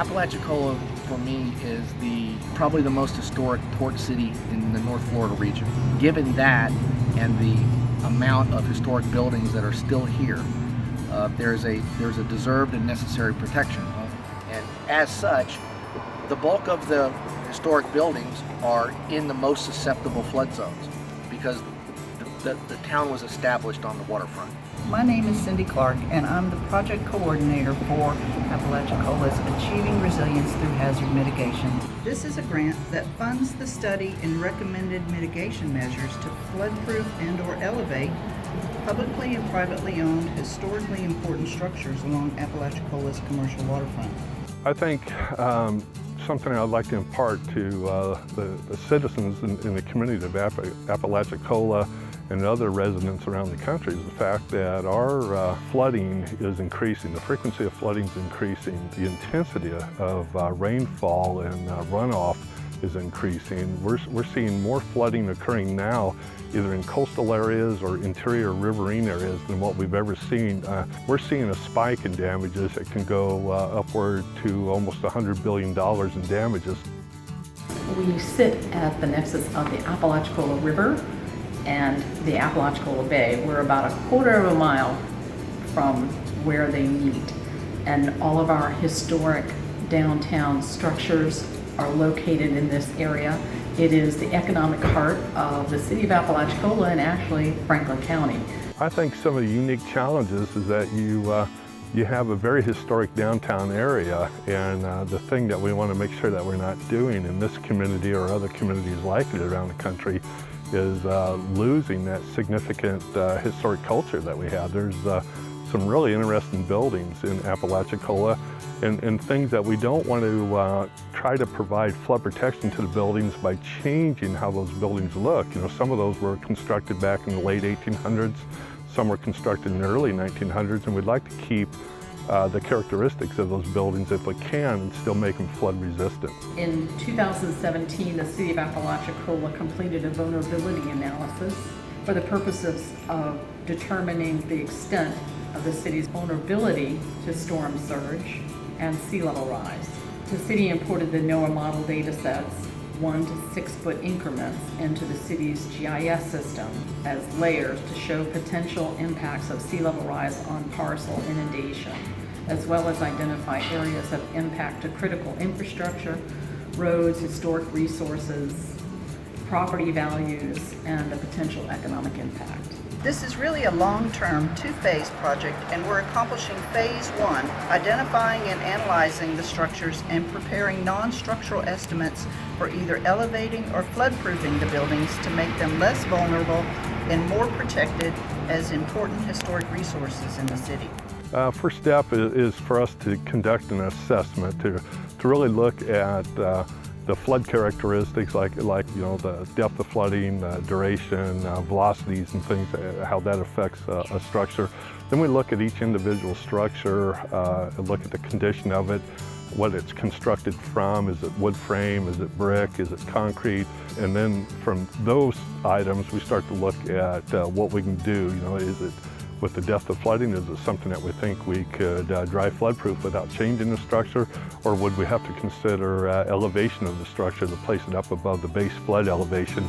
Apalachicola, for me, is probably the most historic port city in the North Florida region. Given that and the amount of historic buildings that are still here, there's a deserved and necessary protection. And as such, the bulk of the historic buildings are in the most susceptible flood zones because the town was established on the waterfront. My name is Cindy Clark, and I'm the project coordinator for Apalachicola's Achieving Resilience Through Hazard Mitigation. This is a grant that funds the study and recommended mitigation measures to flood-proof and/or elevate publicly and privately owned historically important structures along Apalachicola's commercial waterfront. I think something I'd like to impart to the citizens in the community of Apalachicola and other residents around the country is the fact that our flooding is increasing. The frequency of flooding is increasing. The intensity of rainfall and runoff is increasing. We're seeing more flooding occurring now either in coastal areas or interior riverine areas than what we've ever seen. We're seeing a spike in damages that can go upward to almost $100 billion in damages. We sit at the nexus of the Apalachicola River and the Apalachicola Bay. We're about a quarter of a mile from where they meet, and all of our historic downtown structures are located in this area. It is the economic heart of the city of Apalachicola and actually Franklin County. I think some of the unique challenges is that you have a very historic downtown area, and the thing that we want to make sure that we're not doing in this community or other communities like it around the country is losing that significant historic culture that we have. There's some really interesting buildings in Apalachicola and things that we don't want to try to provide flood protection to the buildings by changing how those buildings look. You know, some of those were constructed back in the late 1800s, some were constructed in the early 1900s, and we'd like to keep the characteristics of those buildings if we can and still make them flood resistant. In 2017, the city of Apalachicola completed a vulnerability analysis for the purposes of determining the extent of the city's vulnerability to storm surge and sea level rise. The city imported the NOAA model data sets, 1 to 6 foot increments, into the city's GIS system as layers to show potential impacts of sea level rise on parcel inundation, as well as identify areas of impact to critical infrastructure, roads, historic resources, property values, and the potential economic impact. This is really a long-term, two-phase project, and we're accomplishing phase one, identifying and analyzing the structures and preparing non-structural estimates for either elevating or flood-proofing the buildings to make them less vulnerable and more protected as important historic resources in the city. First step is for us to conduct an assessment to really look at the flood characteristics like you know, the depth of flooding, duration, velocities and things, how that affects a structure. Then we look at each individual structure, look at the condition of it, what it's constructed from. Is it wood frame, is it brick, is it concrete? And then from those items we start to look at what we can do. You know, is it with the depth of flooding, is it something that we think we could dry flood-proof without changing the structure, or would we have to consider elevation of the structure to place it up above the base flood elevation?